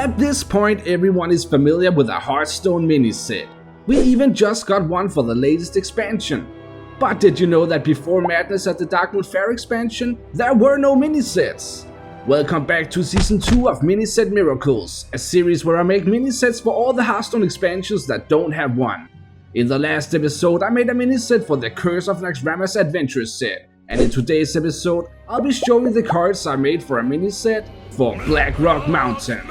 At this point, everyone is familiar with a Hearthstone Mini-Set. We even just got one for the latest expansion. But did you know that before Madness at the Darkmoon Fair expansion, there were no mini-sets? Welcome back to Season 2 of Mini-Set Miracles, a series where I make mini-sets for all the Hearthstone expansions that don't have one. In the last episode, I made a mini-set for the Curse of Naxxramas Adventure Set, and in today's episode, I'll be showing the cards I made for a mini-set for Blackrock Mountain.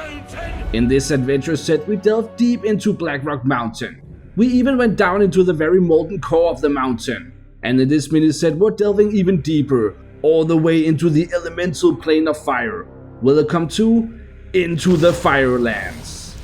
In this adventure set, we delved deep into Blackrock Mountain. We even went down into the very molten core of the mountain. And in this mini-set, we're delving even deeper, all the way into the elemental plane of fire. Welcome to Into the Firelands.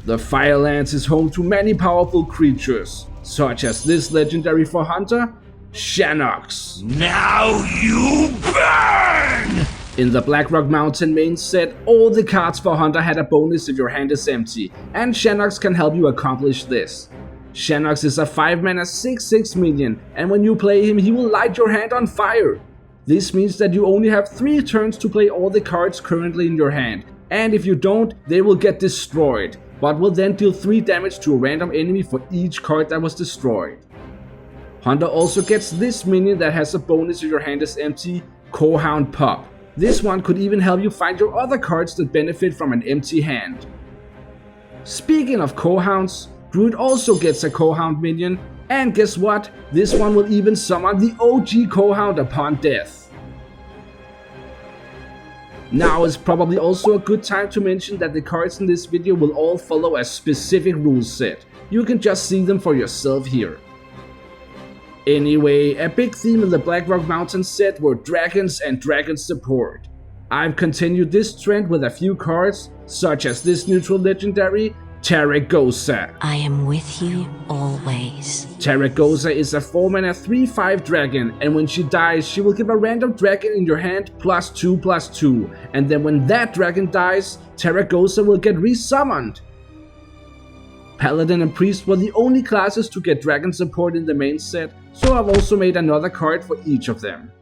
The Firelands is home to many powerful creatures, such as this legendary for Hunter, Shanox. Now you burn! In the Blackrock Mountain main set, all the cards for Hunter had a bonus if your hand is empty, and Shanox can help you accomplish this. Shanox is a 5-mana 6/6 minion, and when you play him, he will light your hand on fire. This means that you only have 3 turns to play all the cards currently in your hand, and if you don't, they will get destroyed, but will then deal 3 damage to a random enemy for each card that was destroyed. Hunter also gets this minion that has a bonus if your hand is empty, Corehound Pup. This one could even help you find your other cards that benefit from an empty hand. Speaking of Corehounds, Druid also gets a Corehound minion, and guess what? This one will even summon the OG Corehound upon death. Now is probably also a good time to mention that the cards in this video will all follow a specific rule set. You can just see them for yourself here. Anyway, a big theme in the Blackrock Mountain set were dragons and dragon support. I've continued this trend with a few cards, such as this neutral legendary, Taragosa. I am with you always. Taragosa is a 4-mana 3/5 dragon, and when she dies, she will give a random dragon in your hand +2/+2, and then when that dragon dies, Taragosa will get resummoned. Paladin and Priest were the only classes to get dragon support in the main set, so I've also made another card for each of them.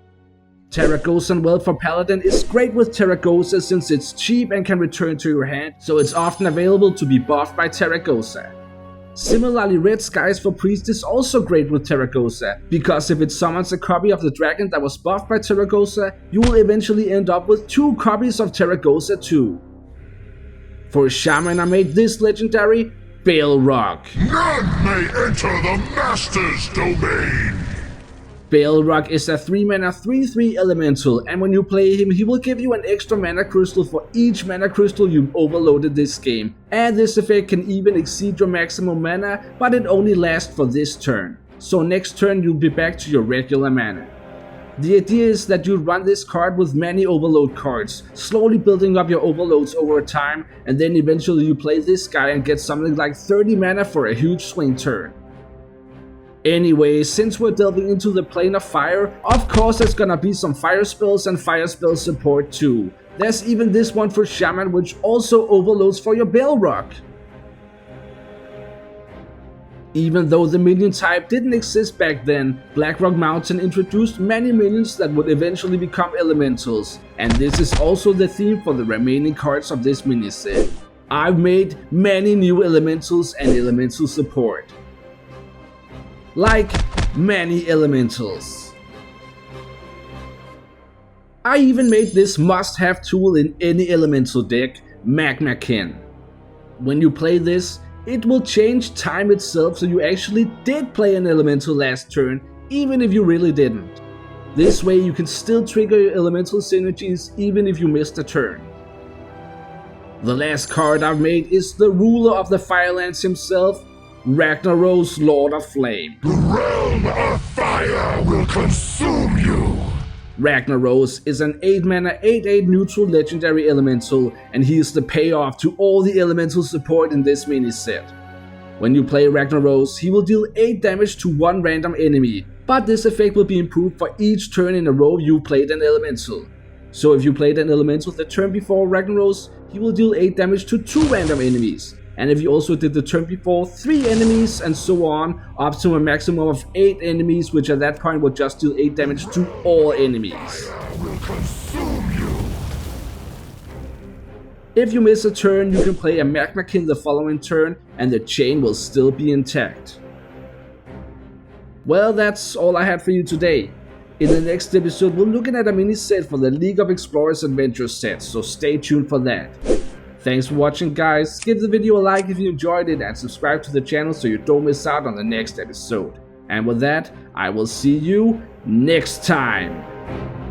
Taragosan Wealth for Paladin is great with Taragosa since it's cheap and can return to your hand, so it's often available to be buffed by Taragosa. Similarly, Red Skies for Priest is also great with Taragosa, because if it summons a copy of the dragon that was buffed by Taragosa, you will eventually end up with 2 copies of Taragosa too. For Shaman, I made this legendary, Blackrock. None may enter the Master's domain! Blackrock is a 3-mana 3/3 elemental, and when you play him, he will give you an extra mana crystal for each mana crystal you've overloaded this game, and this effect can even exceed your maximum mana, but it only lasts for this turn, so next turn you'll be back to your regular mana. The idea is that you run this card with many overload cards, slowly building up your overloads over time, and then eventually you play this guy and get something like 30 mana for a huge swing turn. Anyway, since we're delving into the plane of fire, of course there's gonna be some fire spells and fire spell support too. There's even this one for Shaman, which also overloads for your Blackrock. Even though the minion type didn't exist back then, Blackrock Mountain introduced many minions that would eventually become elementals, and this is also the theme for the remaining cards of this mini-set. I've made many new elementals and elemental support. Like many elementals. I even made this must-have tool in any elemental deck, Magmakin. When you play this, it will change time itself so you actually did play an elemental last turn, even if you really didn't. This way you can still trigger your elemental synergies even if you missed a turn. The last card I've made is the ruler of the Firelands himself, Ragnaros, Lord of Flame. The realm of fire will consume you! Ragnaros is an 8-mana 8/8 neutral legendary elemental, and he is the payoff to all the elemental support in this mini-set. When you play Ragnaros, he will deal 8 damage to 1 random enemy, but this effect will be improved for each turn in a row you played an elemental. So if you played an elemental the turn before Ragnaros, he will deal 8 damage to 2 random enemies. And if you also did the turn before 3 enemies and so on, up to a maximum of 8 enemies, which at that point would just deal 8 damage to all enemies. Fire will consume you! If you miss a turn, you can play a Magma Kin the following turn and the chain will still be intact. Well, that's all I had for you today. In the next episode, we're looking at a mini set for the League of Explorers Adventure Set, so stay tuned for that. Thanks for watching, guys. Give the video a like if you enjoyed it and subscribe to the channel so you don't miss out on the next episode. And with that, I will see you next time.